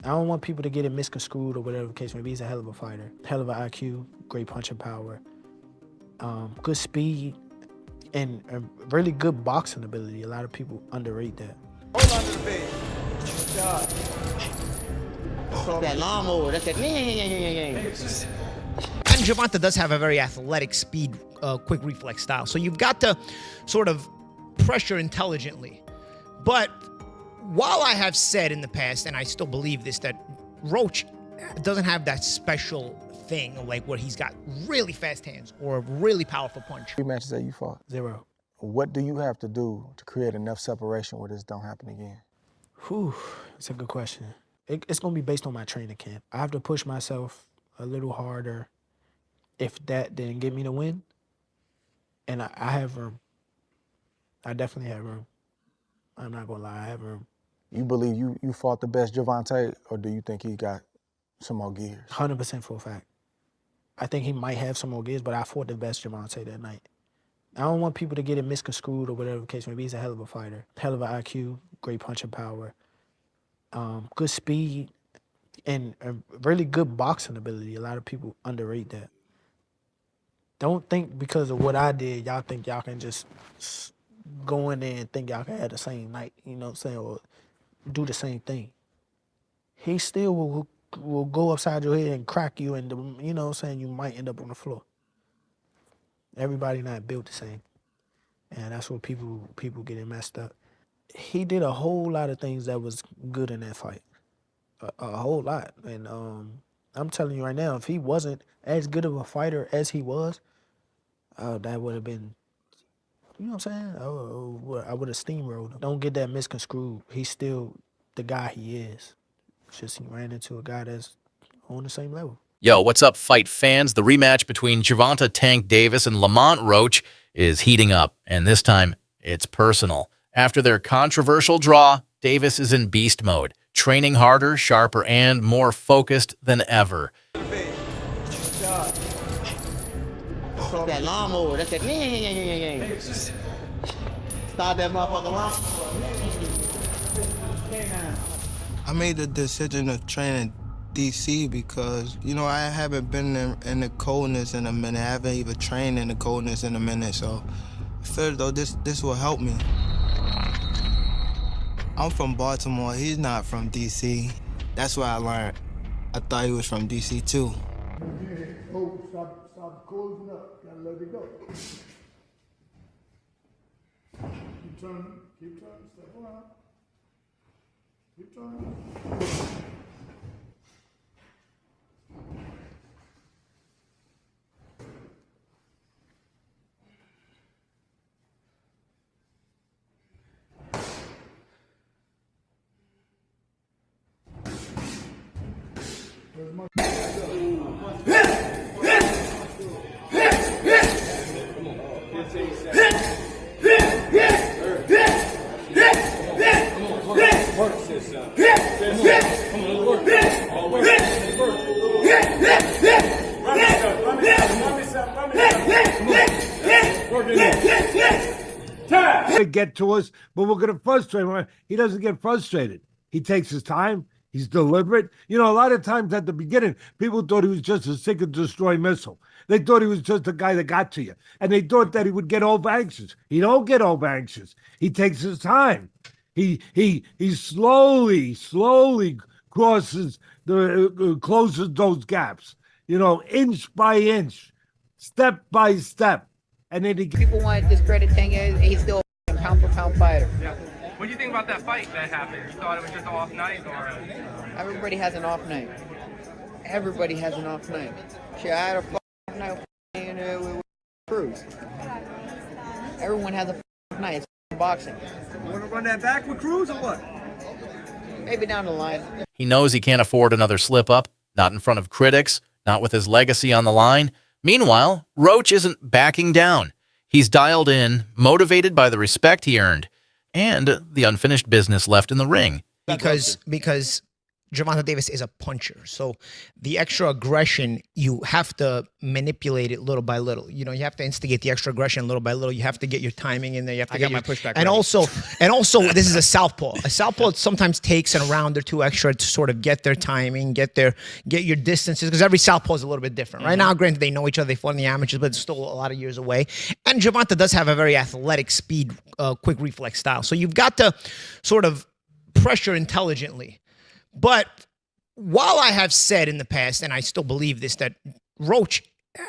I don't want people to get it misconstrued or whatever the case may be. He's a hell of a fighter, hell of an IQ, great punching power, good speed, and really good boxing ability. A lot of people underrate that. Hold on to the base. Good job. That lawnmower, that's that. And Gervonta does have a very athletic speed, quick reflex style. So you've got to sort of pressure intelligently. But while I have said in the past, and I still believe this, that Roach doesn't have that special thing, like where he's got really fast hands or a really powerful punch. Rematches that you fought? 0. What do you have to do to create enough separation where this don't happen again? Whew, that's a good question. It's going to be based on my training camp. I have to push myself a little harder if that didn't get me the win. And I have room. I definitely have room. I'm not going to lie, I have room. You believe you fought the best Gervonta, or do you think he got some more gears? 100% for a fact. I think he might have some more gears, but I fought the best Gervonta that night. I don't want people to get it misconstrued or whatever the case may be. He's a hell of a fighter, hell of an IQ, great punching power, good speed, and really good boxing ability. A lot of people underrate that. Don't think because of what I did, y'all think y'all can just go in there and think y'all can have the same night, you know what I'm saying, or do the same thing. He still will go upside your head and crack you, and you know what I'm saying, you might end up on the floor. Everybody not built the same, and that's what people getting messed up. He did a whole lot of things that was good in that fight, a whole lot. And I'm telling you right now, if he wasn't as good of a fighter as he was, that would have been, you know what I'm saying? I would have steamrolled him. Don't get that misconstrued. He's still the guy he is. It's just he ran into a guy that's on the same level. Yo, what's up, fight fans? The rematch between Gervonta Tank Davis and Lamont Roach is heating up, and this time it's personal. After their controversial draw, Davis is in beast mode, training harder, sharper, and more focused than ever. Good job. That lawnmower, that's that. Start that motherfucker lawnmower. I made the decision to train in DC because, you know, I haven't been in the coldness in a minute. I haven't even trained in the coldness in a minute, so I feel as though this will help me. I'm from Baltimore. He's not from DC. That's what I learned. I thought he was from DC too. Oh, stop closing up. Gotta let it go. Keep turning, step around. Keep turning. Get to us, but we're going to frustrate him. He doesn't get frustrated. He takes his time. He's deliberate. You know, a lot of times at the beginning, people thought he was just a seek and destroy missile. They thought he was just a guy that got to you. And they thought that he would get over anxious. He don't get over anxious. He takes his time. He slowly closes those gaps, you know, inch by inch, step by step. And then People want to discredit Tank. He's still a pound for pound fighter. Yeah. What do you think about that fight that happened? You thought it was just an off night, or? Everybody has an off night. Everybody has an off night. Shit, I had a off night with Cruz. Everyone has a off night. It's boxing. You want to run that back with Cruz or what? Maybe down the line. He knows he can't afford another slip-up, not in front of critics, not with his legacy on the line. Meanwhile, Roach isn't backing down. He's dialed in, motivated by the respect he earned, and the unfinished business left in the ring. Because Gervonta Davis is a puncher. So the extra aggression, you have to manipulate it little by little. You know, you have to instigate the extra aggression little by little. You have to get your timing in there. You have to get my pushback and ready. also this is a southpaw. A southpaw sometimes takes a round or two extra to sort of get their timing, get your distances, because every southpaw is a little bit different. Right now, granted, they know each other, they fought in the amateurs, but it's still a lot of years away. And Gervonta does have a very athletic, speed, quick reflex style. So you've got to sort of pressure intelligently. But while I have said in the past, and I still believe this, that Roach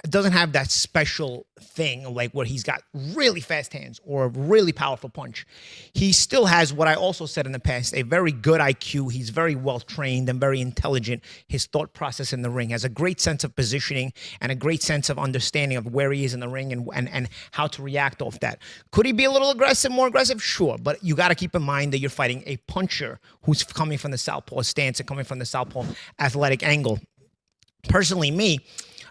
doesn't have that special thing like where he's got really fast hands or a really powerful punch, he still has what I also said in the past, a very good IQ. He's very well trained and very intelligent. His thought process in the ring has a great sense of positioning and a great sense of understanding of where he is in the ring and how to react off that. Could he be a little aggressive, more aggressive? Sure, but you got to keep in mind that you're fighting a puncher who's coming from the southpaw stance and coming from the southpaw athletic angle. Personally, me,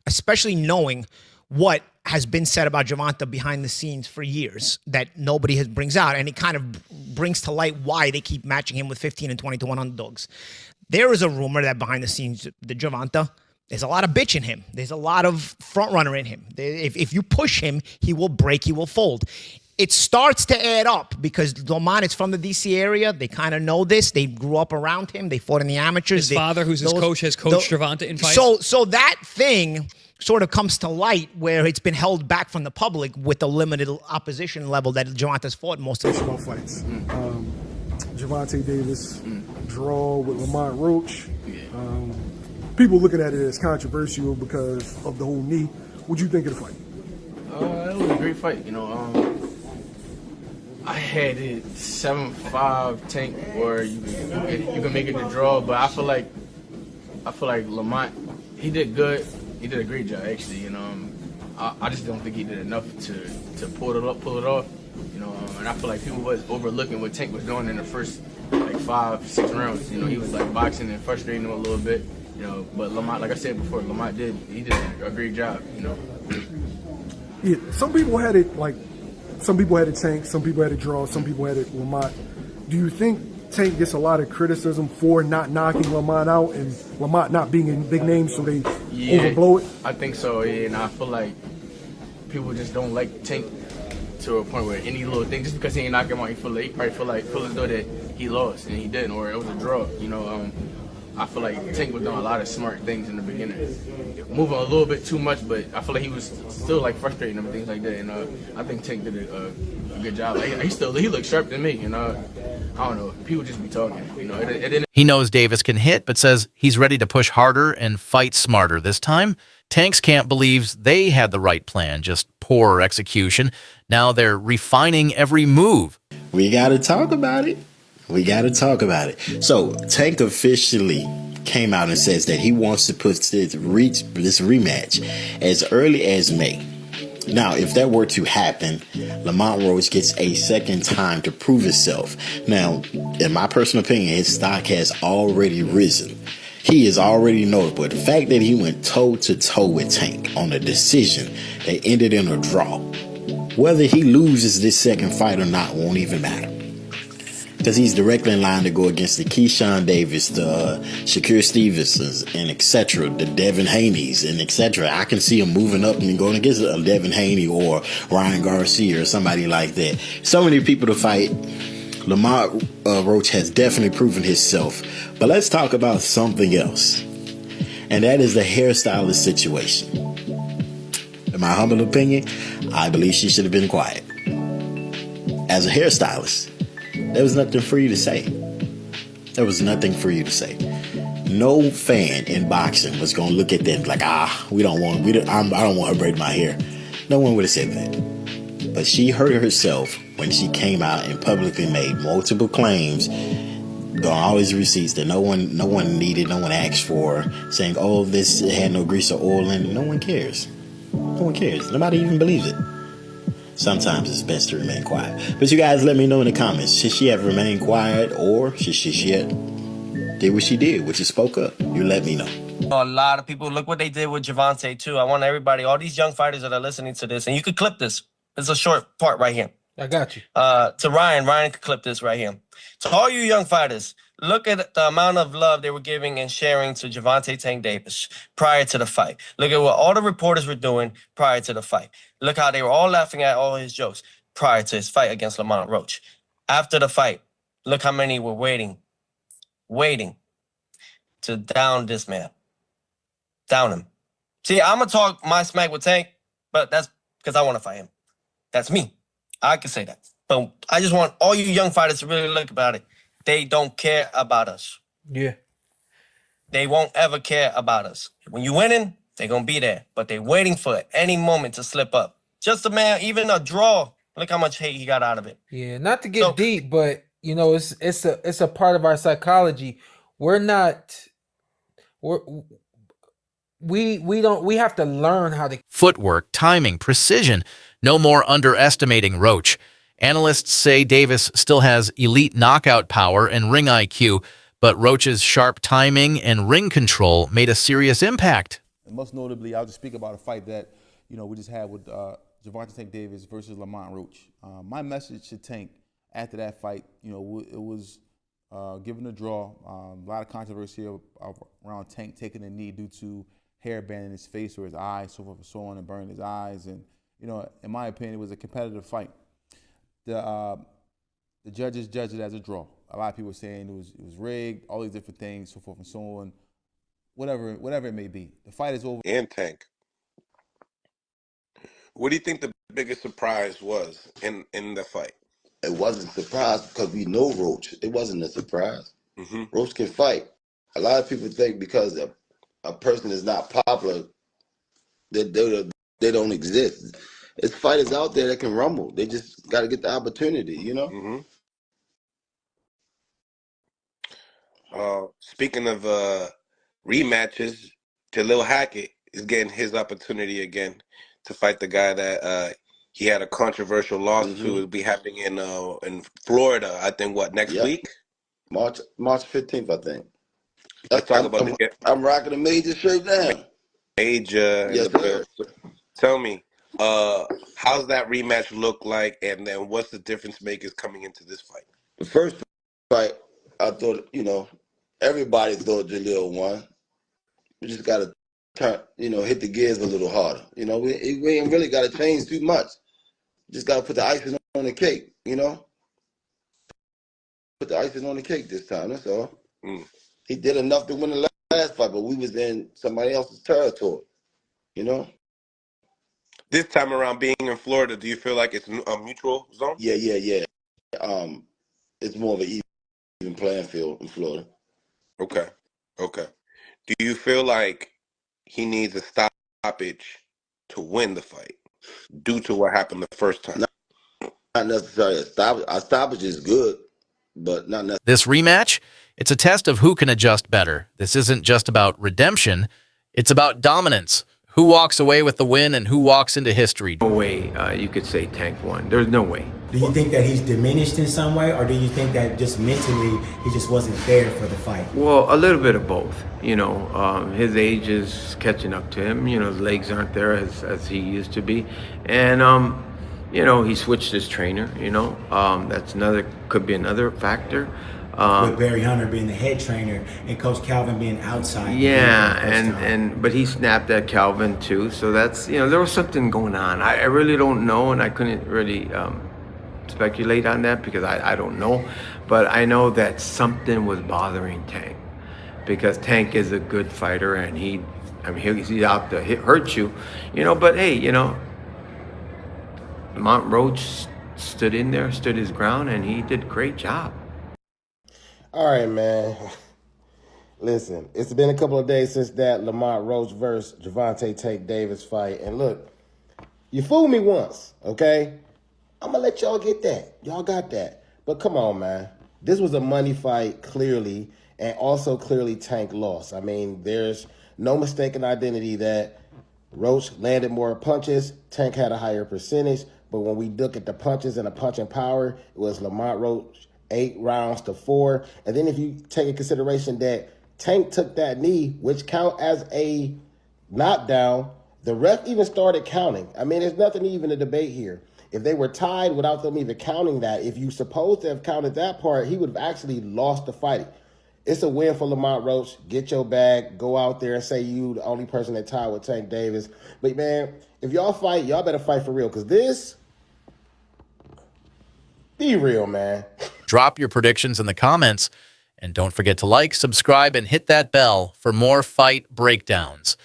especially knowing what has been said about Gervonta behind the scenes for years that nobody brings out, and it kind of brings to light why they keep matching him with 15 and 20 to 1 underdogs. There is a rumor that behind the scenes, the Gervonta, there's a lot of bitch in him. There's a lot of front runner in him. If you push him, he will break, he will fold. It starts to add up because Lamont is from the D.C. area. They kind of know this. They grew up around him. They fought in the amateurs. His father, who's his coach, has coached Gervonta in fights. So that thing sort of comes to light where it's been held back from the public with the limited opposition level that Gervonta's fought most of the fights. Gervonta Davis draw with Lamont Roach. People looking at it as controversial because of the whole knee. What'd you think of the fight? It was a great fight. You know, I had it 7-5 Tank, or you can make it the draw. But I feel like Lamont, he did good. He did a great job, actually. You know, I just don't think he did enough to pull it off. You know, and I feel like people was overlooking what Tank was doing in the first like 5-6 rounds. You know, he was like boxing and frustrating him a little bit. You know, but Lamont, like I said before, Lamont did a great job. You know. Yeah, some people had it Tank, some people had it draw, some people had it Lamont. Do you think Tank gets a lot of criticism for not knocking Lamont out and Lamont not being a big name, so they overblow it? I think so, yeah, and I feel like people just don't like Tank to a point where any little thing, just because he ain't knock him out, he probably feel as though that he lost and he didn't, or it was a draw. You know, I feel like Tank was doing a lot of smart things in the beginning, moving a little bit too much, but I feel like he was still like frustrating him and things like that. And I think Tank did a good job. Like, he looked sharp than me. You know, I don't know. People just be talking. You know, it didn't. He knows Davis can hit, but says he's ready to push harder and fight smarter this time. Tank's camp believes they had the right plan, just poor execution. Now they're refining every move. We got to talk about it. So Tank officially came out and says that he wants to put this rematch as early as May. Now, if that were to happen, Lamont Roach gets a second time to prove himself. Now, in my personal opinion, his stock has already risen. He is already notable. The fact that he went toe-to-toe with Tank on a decision that ended in a draw, whether he loses this second fight or not won't even matter. Because he's directly in line to go against the Keyshawn Davis, the Shakur Stevensons, and etc., the Devin Haney's, and etc. I can see him moving up and going against a Devin Haney or Ryan Garcia or somebody like that. So many people to fight. Lamont Roach has definitely proven himself. But let's talk about something else. And that is the hairstylist situation. In my humble opinion, I believe she should have been quiet. As a hairstylist, there was nothing for you to say. No fan in boxing was going to look at them like, I don't want her braiding my hair. No one would have said that. But she hurt herself when she came out and publicly made multiple claims, got all these receipts that no one needed, no one asked for, saying, oh, this had no grease or oil in it. No one cares. Nobody even believes it. Sometimes it's best to remain quiet. But you guys let me know in the comments. Should she have remained quiet, or should she have did what she did, which is spoke up? You let me know. A lot of people, look what they did with Gervonta too. I want everybody, all these young fighters that are listening to this, and you could clip this. It's a short part right here. I got you. To Ryan could clip this right here. To all you young fighters, Look at the amount of love they were giving and sharing to Gervonta Tank Davis prior to the fight. Look at what all the reporters were doing prior to the fight. Look how they were all laughing at all his jokes prior to his fight against Lamont Roach. After the fight, look how many were waiting to down this man. Down him. See, I'm going to talk my smack with Tank, but that's because I want to fight him. That's me. I can say that. But I just want all you young fighters to really look about it. They don't care about us. Yeah. They won't ever care about us. When you winning, they're going to be there. But they're waiting for any moment to slip up. Just a man, even a draw. Look how much hate he got out of it. Yeah, not to get deep, but you know, it's a part of our psychology. We have to learn how to Footwork, timing, precision. No more underestimating Roach. Analysts say Davis still has elite knockout power and ring IQ, but Roach's sharp timing and ring control made a serious impact. And most notably, I'll just speak about a fight that, we just had with Gervonta Tank Davis versus Lamont Roach. My message to Tank after that fight, it was given a draw. A lot of controversy around Tank taking a knee due to hair band in his face or his eyes, so forth and so on, and burning his eyes. And, in my opinion, it was a competitive fight. The judges judged it as a draw. A lot of people were saying it was rigged, all these different things, so forth and so on. Whatever it may be. The fight is over. And Tank. What do you think the biggest surprise was in the fight? It wasn't a surprise because we know Roach. It wasn't a surprise. Mm-hmm. Roach can fight. A lot of people think because a person is not popular, that they don't exist. There's fighters out there that can rumble. They just got to get the opportunity, Mm-hmm. Speaking of rematches, Jalil Hackett is getting his opportunity again to fight the guy that he had a controversial loss to. It'll be happening in Florida, I think, next week? March 15th, I think. Let's talk about I'm rocking a major shirt now. Major. Yes, sir. Tell me, how's that rematch look like, and then what's the difference makers coming into this fight? The first fight, I thought, everybody thought Jalil won. We just got to turn, hit the gears a little harder. We ain't really got to change too much. Just got to put the icing on the cake, Put the icing on the cake this time, that's all. He did enough to win the last fight, but we was in somebody else's territory, This time around, being in Florida, do you feel like it's a mutual zone? Yeah. It's more of an even playing field in Florida. Okay. Do you feel like he needs a stoppage to win the fight due to what happened the first time? Not necessarily a stoppage is good, but not necessarily. This rematch, it's a test of who can adjust better. This isn't just about redemption. It's about dominance. Who walks away with the win and who walks into history? No way you could say Tank won. There's no way. Do you think that he's diminished in some way, or do you think that just mentally he just wasn't there for the fight? Well, a little bit of both. His age is catching up to him. His legs aren't there as he used to be. And, he switched his trainer, that's could be another factor. With Barry Hunter being the head trainer and Coach Calvin being outside. Yeah, but he snapped at Calvin too. So that's, there was something going on. I really don't know, and I couldn't really speculate on that because I don't know. But I know that something was bothering Tank because Tank is a good fighter and he's out to hurt you, But hey, Lamont Roach stood his ground, and he did a great job. All right, man. Listen, it's been a couple of days since that Lamont Roach versus Gervonta Tank Davis fight. And look, you fooled me once, okay? I'm going to let y'all get that. Y'all got that. But come on, man. This was a money fight, clearly, and also clearly Tank lost. I mean, there's no mistaken identity that Roach landed more punches. Tank had a higher percentage. But when we look at the punches and the punching power, it was Lamont Roach 8 rounds to 4. And then if you take in consideration that Tank took that knee, which count as a knockdown, the ref even started counting. I mean, there's nothing even to debate here. If they were tied without them even counting that, if you supposed to have counted that part, he would have actually lost the fight. It's a win for Lamont Roach. Get your bag. Go out there and say you the only person that tied with Tank Davis. But, man, if y'all fight, y'all better fight for real. Because this, be real, man. Drop your predictions in the comments. And don't forget to like, subscribe, and hit that bell for more fight breakdowns.